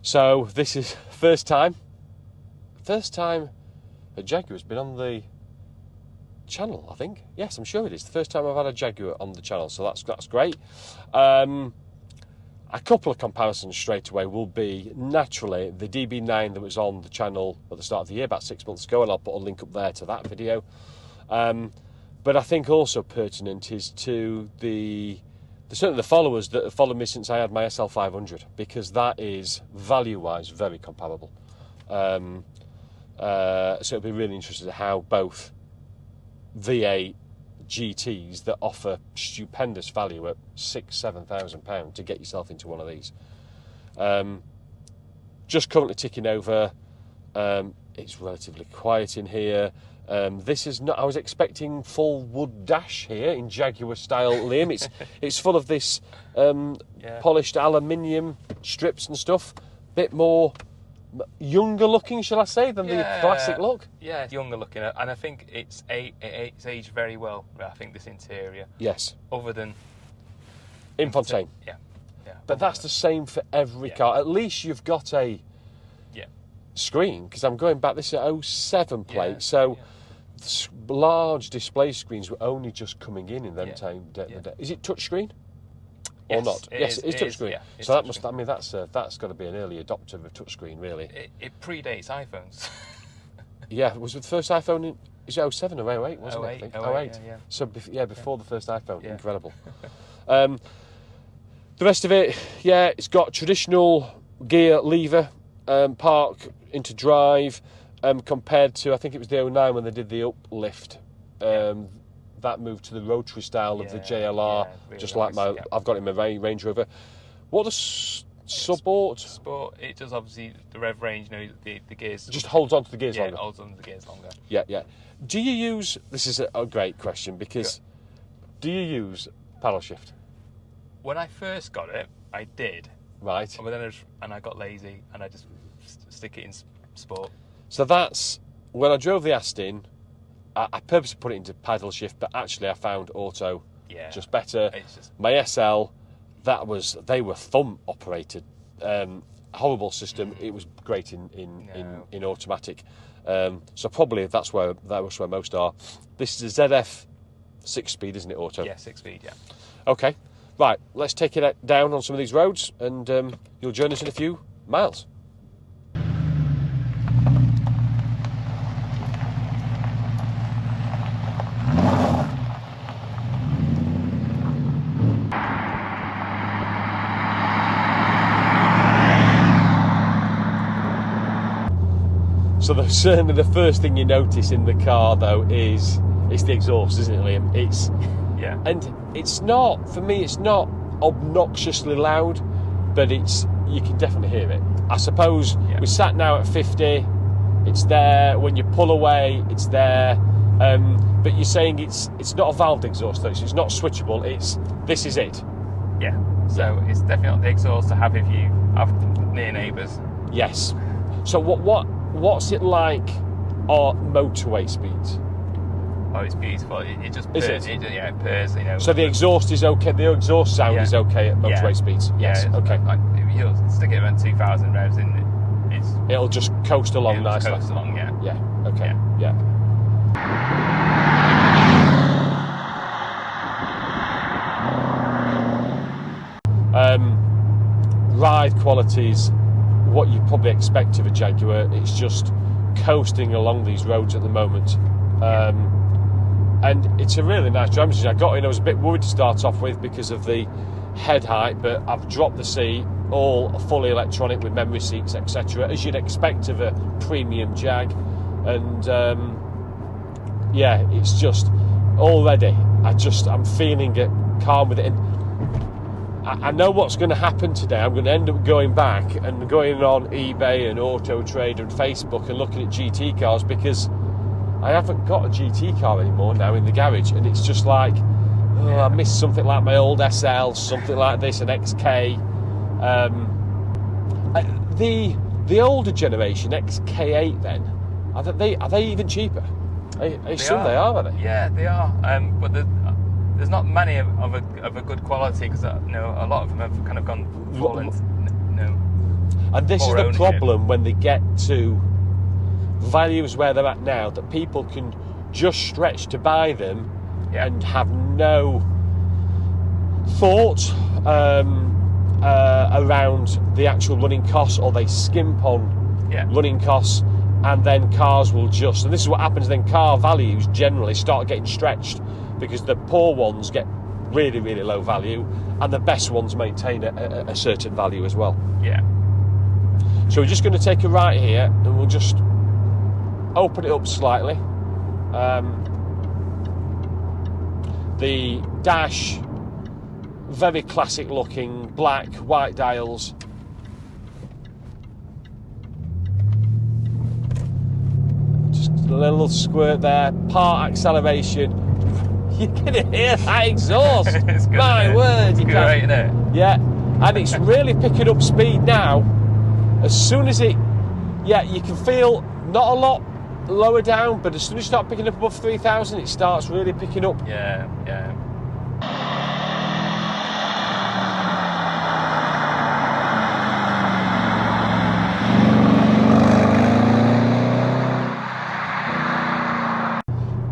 So this is first time a Jaguar's been on the channel, I think. Yes, I'm sure it is. The first time I've had a Jaguar on the channel, so that's great. A couple of comparisons straight away will be, naturally, the DB9 that was on the channel at the start of the year, about 6 months ago, and I'll put a link up there to that video. But I think also pertinent is to certainly the followers that have followed me since I had my SL500, because that is, value-wise, very comparable. So it'll be really interesting how both V8 GTs that offer stupendous value at £6,000-7,000 to get yourself into one of these. Just currently ticking over. It's relatively quiet in here. This is not. I was expecting full wood dash here in Jaguar style, Liam. It's full of this polished aluminium strips and stuff. Bit more younger looking, shall I say, than the classic look? Yeah, it's younger looking, and I think it's aged very well. I think this interior. Yes. Other than Infotaine. Yeah. But that's the same for every car. At least you've got a screen, because I'm going back. This is an 07 plate, so large display screens were only just coming in them time. Is it touchscreen? Or not? Yes, it is touchscreen. Yeah, so that must. I mean, that's got to be an early adopter of touchscreen, really. It predates iPhones. Yeah, was it the first iPhone in? Is it 07 or 08? Wasn't it? I think 08. So before the first iPhone. Yeah. Incredible. The rest of it, it's got traditional gear lever, park into drive, compared to, I think it was the 09 when they did the uplift. That moved to the rotary style of the JLR, really just nice, like I've got it in my Range Rover. What does Sport? Sport, it does obviously the rev range, the gears. It just holds on to the gears longer. Yeah, it holds on to the gears longer. Yeah. Do you use, this is a great question, because do you use paddle shift? When I first got it, I did. Right. But then I got lazy and I just stick it in Sport. So that's, when I drove the Aston, I purposely put it into paddle shift, but actually I found auto just better. My SL, they were thumb operated. Horrible system. It was great in automatic. So probably that was where most are. This is a ZF 6-speed, isn't it, auto? Yeah, 6-speed. Yeah. Okay. Right. Let's take it down on some of these roads, and you'll join us in a few miles. So certainly the first thing you notice in the car, though, is the exhaust, isn't it, Liam? And it's not, for me, it's not obnoxiously loud, but you can definitely hear it. I suppose we sat now at 50, it's there. When you pull away, it's there. But you're saying it's not a valved exhaust, though, so it's not switchable. This is it. Yeah. So it's definitely not the exhaust to have if you have near neighbours. Yes. So what's it like on motorway speeds? Oh, it's beautiful. It just purrs. It purrs. So the exhaust is okay. The exhaust sound is okay at motorway speeds. Yes. Okay. Like, if you'll stick it around 2,000 revs in, it'll just coast along nicely. Coast along. Yeah. Yeah. Okay. Yeah. Ride qualities, what you probably expect of a Jaguar. It's just coasting along these roads at the moment. And it's a really nice driving position. I got in, I was a bit worried to start off with because of the head height, but I've dropped the seat, all fully electronic with memory seats, etc., as you'd expect of a premium Jag. And it's just already, I'm feeling it calm with it. And I know what's going to happen today. I'm going to end up going back and going on eBay and Auto Trader and Facebook and looking at GT cars, because I haven't got a GT car anymore now in the garage, and it's just like, I miss something like my old SL, something like this, an XK. The older generation, XK8 then, are they even cheaper? I assume they are they? Yeah, they are. But there's not many of a good quality, because a lot of them have kind of gone fallen. And this is More the ownership. problem when they get to values where they're at now, that people can just stretch to buy them and have no thought around the actual running costs, or they skimp on running costs, and then cars will just, and this is what happens then, car values generally start getting stretched because the poor ones get really, really low value and the best ones maintain a certain value as well. Yeah. So we're just going to take a right here and we'll just open it up slightly. The dash, very classic looking, black, white dials. Just a little squirt there, part acceleration. You can hear that exhaust. It's good, My word, it's you great, can. isn't it? Yeah, and it's really picking up speed now. As soon as it, you can feel not a lot lower down, but as soon as you start picking up above 3,000, it starts really picking up. Yeah, yeah.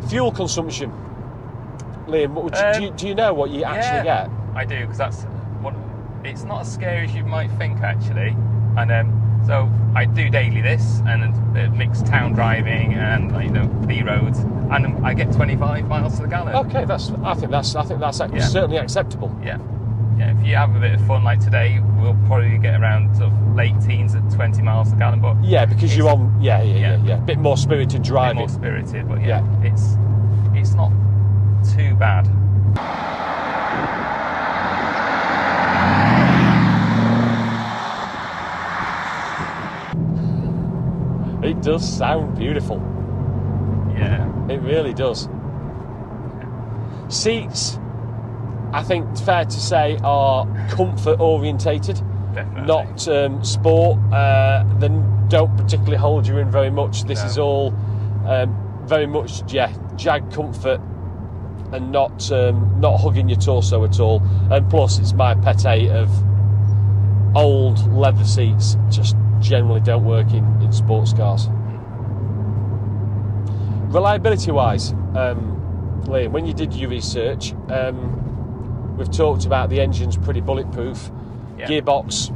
Fuel consumption, Liam, do you know what you actually get? I do, because that's one. It's not as scary as you might think, actually. And so I do daily this, and mixed town driving and B roads, and I get 25 miles to the gallon. Okay, I think that's certainly acceptable. Yeah, yeah. If you have a bit of fun like today, we'll probably get around sort of late teens at 20 miles to the gallon. But yeah, because you're on a bit more spirited driving. A bit more spirited, but it's not too bad. It does sound beautiful. Yeah. It really does. Seats, I think it's fair to say, are comfort orientated. Definitely. Not sport. They don't particularly hold you in very much. This is all very much Jag comfort, and not hugging your torso at all. And plus, it's my pet hate of old leather seats. Just generally don't work in sports cars. Reliability wise, Liam, when you did your research, we've talked about the engine's pretty bulletproof, gearbox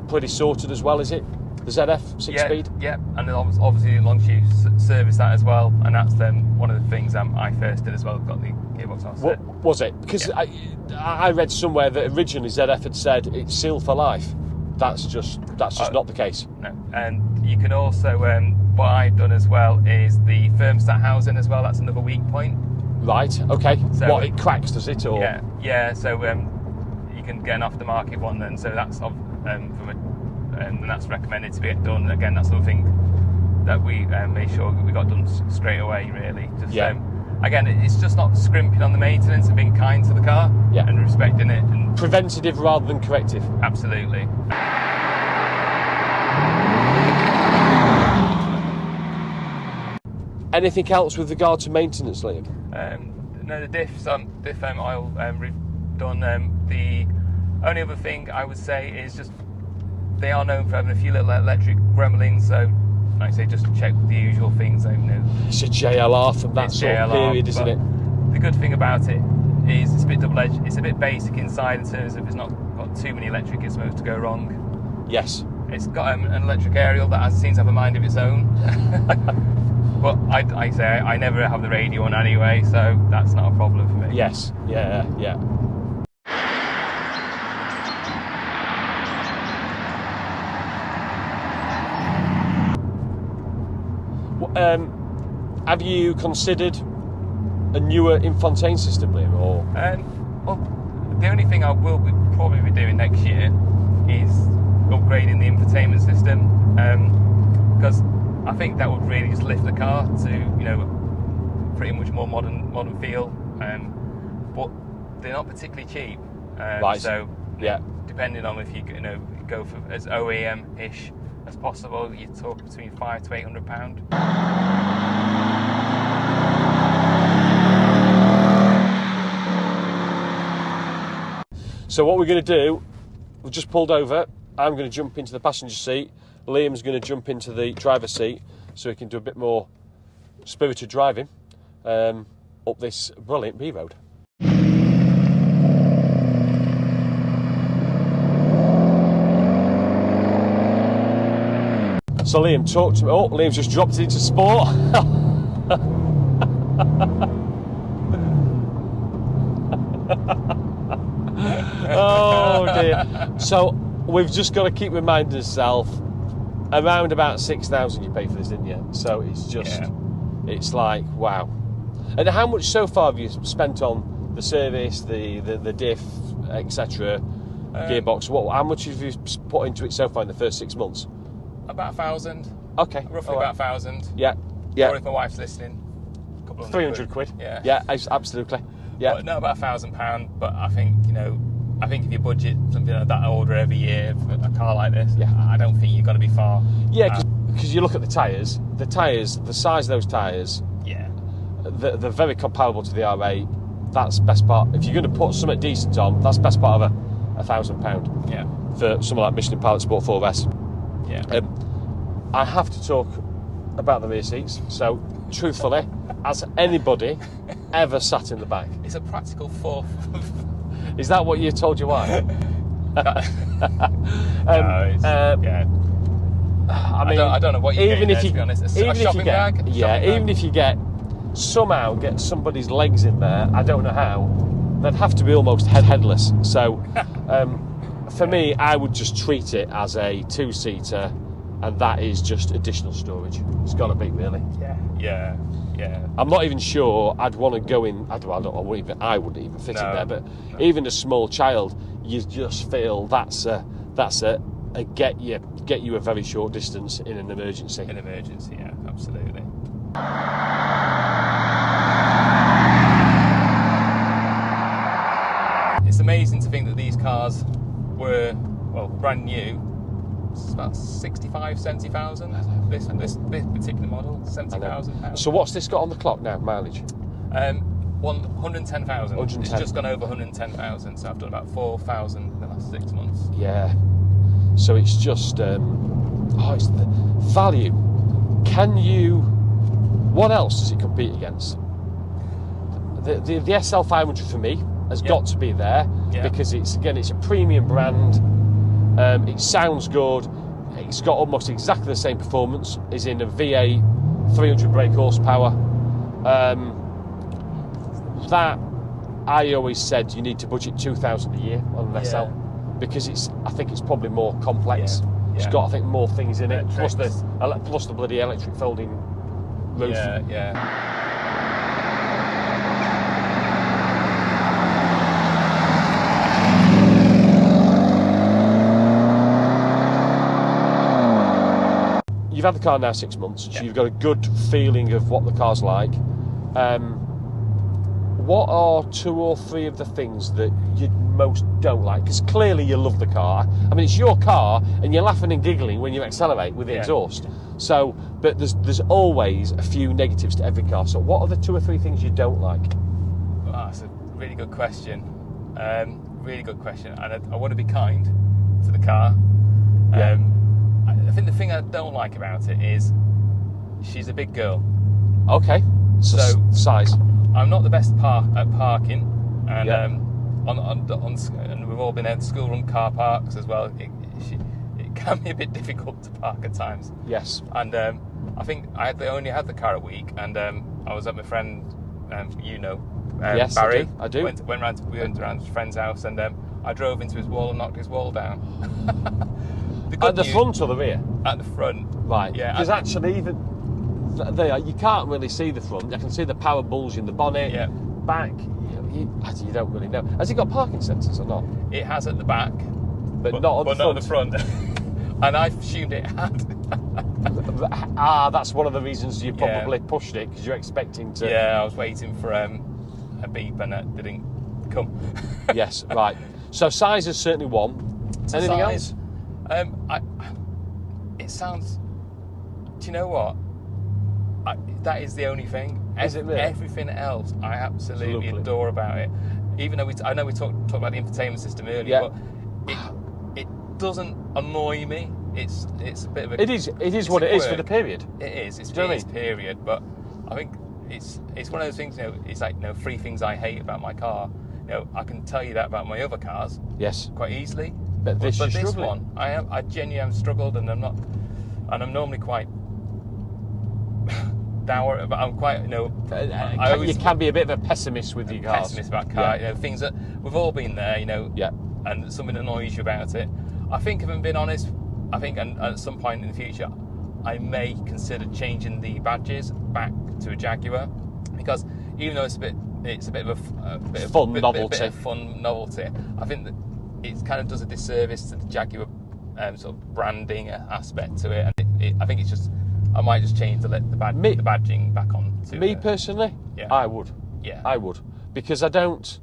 pretty sorted as well, is it? The ZF 6-speed? Yeah, and then obviously as long as you service that as well, and that's one of the things I first did as well, got the gearbox on. What was it? Because I read somewhere that originally ZF had said it's sealed for life. That's just not the case. No, and you can also, what I've done as well is the thermostat housing as well. That's another weak point. Right. Okay. So it cracks, does it? Or yeah. So you can get an aftermarket one then. So that's and that's recommended to get done. Again, that's something that we made sure we got done straight away. Really. Again, it's just not scrimping on the maintenance and being kind to the car and respecting it. And preventative rather than corrective. Absolutely. Anything else with regard to maintenance, Liam? No, the diff oil we've done. The only other thing I would say is just they are known for having a few little electric grumblings, so like I say, just check the usual things. It's a JLR from that sort of period, isn't it? The good thing about it is it's a bit double-edged. It's a bit basic inside in terms of it's not got too many electric gizmos to go wrong. Yes. It's got an electric aerial that seems to have a mind of its own. But I say I never have the radio on anyway, so that's not a problem for me. Yes. Yeah. Have you considered a newer infotainment system, Liam? Or well, the only thing I will probably be doing next year is upgrading the infotainment system, because I think that would really just lift the car to pretty much more modern feel. But they're not particularly cheap. Right. So depending on if you go for as OEM-ish as possible, you talk between £500 to £800. So what we're going to do, we've just pulled over. I'm going to jump into the passenger seat. Liam's going to jump into the driver's seat so he can do a bit more spirited driving up this brilliant B road. So Liam, talk to me. Oh, Liam's just dropped it into sport. Oh dear. So we've just got to keep reminding ourselves, around about 6,000 you pay for this, didn't you? So it's just, it's like, wow. And how much so far have you spent on the service, the diff, etc., gearbox? How much have you put into it so far in the first 6 months? About 1,000. Okay. Roughly about 1,000. Yeah. Or if my wife's listening, a couple of 300 quid. Yeah. Yeah, absolutely. Yeah. But no, about £1,000. But I think, if you budget something like that order every year for a car like this, I don't think you're going to be far. Yeah, because you look at the tyres, the size of those tyres, they're very comparable to the R8. That's best part. If you're going to put something decent on, that's best part of £1,000. Yeah. For something like Michelin Pilot Sport 4S. Yeah. I have to talk about the rear seats. So, truthfully, has anybody ever sat in the back? It's a practical fourth. Is that what you told your wife? I mean, I don't know what you're getting there, to be honest. A shopping bag? Even if you somehow get somebody's legs in there, I don't know how, they'd have to be almost headless. So, for me, I would just treat it as a two-seater, and that is just additional storage. It's got to be, really. Yeah. I'm not even sure I'd want to go in. I wouldn't even fit in there. But even a small child, you just feel that's a get you a very short distance in an emergency. In emergency, yeah, absolutely. It's amazing to think that these cars were, brand new. It's about 65, 70,000. This particular model, £70,000. So what's this got on the clock now, mileage? 110,000. 110. It's just gone over 110,000. So I've done about 4,000 in the last 6 months. Yeah. So it's just, it's the value. What else does it compete against? The SL500 for me has got to be there because it's a premium brand. It sounds good. It's got almost exactly the same performance as in a V8 300 brake horsepower. That I always said you need to budget 2,000 a year on an SL because I think it's probably more complex. It's got, I think, more things in it, plus the bloody electric folding roof. Yeah. You've had the car now 6 months, so you've got a good feeling of what the car's like. What are 2 or 3 of the things that you most don't like? Because clearly you love the car. I mean, it's your car, and you're laughing and giggling when you accelerate with the exhaust. So, but there's always a few negatives to every car. So, what are the 2 or 3 things you don't like? Well, that's a really good question. Really good question, and I want to be kind to the car. I think the thing I don't like about it is she's a big girl. Okay. So size. I'm not the best at parking, and and we've all been at school-run car parks as well. It can be a bit difficult to park at times. Yes. And I think I only had the car a week, and I was at my friend, yes, Barry. I do. We went around his friend's house, and I drove into his wall and knocked his wall down. At the front or the rear? At the front. Right. Yeah. Because actually, even there, you can't really see the front. I can see the power bulge in the bonnet. Yeah. Back, you don't really know. Has it got parking sensors or not? It has at the back, but not at the front. And I assumed it had. That's one of the reasons you probably pushed it, because you're expecting to. Yeah, I was waiting for a beep and it didn't come. Yes, right. So size is certainly one. Anything else? It sounds. Do you know what? That is the only thing. Is it really? Everything else I absolutely adore about it. Even though I know we talked about the infotainment system earlier, but doesn't annoy me. It's a bit of a. It is what it is for the period. It is. It's Do you know what I mean? period, but I think it's one of those things. It's like 3 things I hate about my car. I can tell you that about my other cars. Yes. Quite easily. But this one, I genuinely have struggled, and I'm normally quite dour, but I'm quite, you can be a bit of a pessimist with your cars. Pessimist about cars, Yeah. Things that we've all been there, Yeah. and something annoys you about it. I think, if I'm being honest, and at some point in the future, I may consider changing the badges back to a Jaguar, because even though it's a bit of a fun novelty. Bit of fun novelty, I think that it kind of does a disservice to the Jaguar sort of branding aspect to it, and I think it's just. I might just change the badging back on. Me personally, yeah. I would. Yeah. I would, because I don't.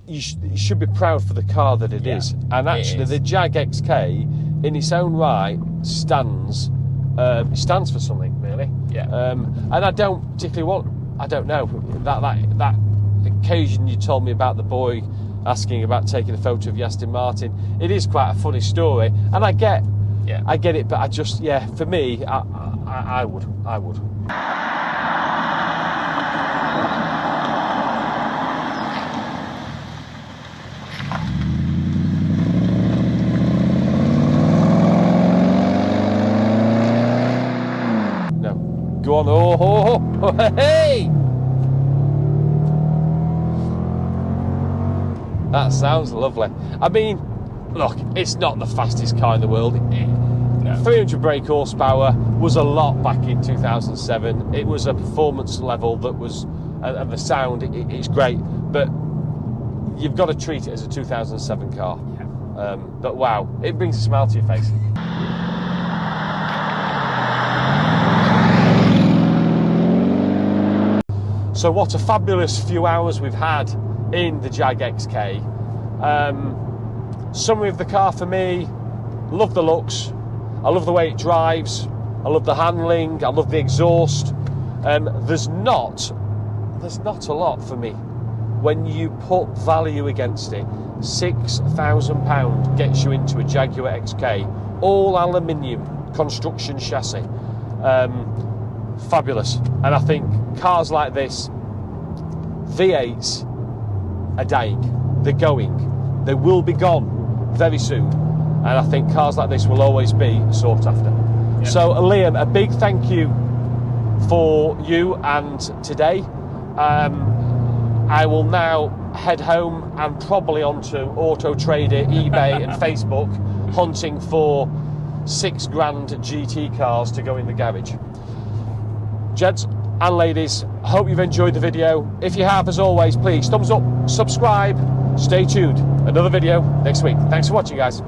You should be proud for the car that it is, and actually, the Jag XK, in its own right, stands for something really. Yeah. And I don't particularly want. I don't know that occasion you told me about the boy asking about taking a photo of the Aston Martin. It is quite a funny story, and I get it, but I just, for me, I would. No, go on, oh, hey! That sounds lovely. I mean, look, it's not the fastest car in the world. No. 300 brake horsepower was a lot back in 2007. It was a performance level that was, and the sound, it's great, but you've got to treat it as a 2007 car. Yeah. But wow, it brings a smile to your face. So what a fabulous few hours we've had in the Jag XK. Summary of the car for me: love the looks, I love the way it drives, I love the handling, I love the exhaust. There's not a lot for me when you put value against it. £6,000 gets you into a Jaguar XK, all aluminium construction chassis. Fabulous. And I think cars like this, V8s are dying, they're going, they will be gone very soon, and I think cars like this will always be sought after. Yeah. So Liam, a big thank you for you and today. I will now head home and probably onto Auto Trader, eBay and Facebook, hunting for £6,000 GT cars to go in the garage. Gents and ladies, hope you've enjoyed the video. If you have, as always, please thumbs up, subscribe, stay tuned. Another video next week. Thanks for watching, guys.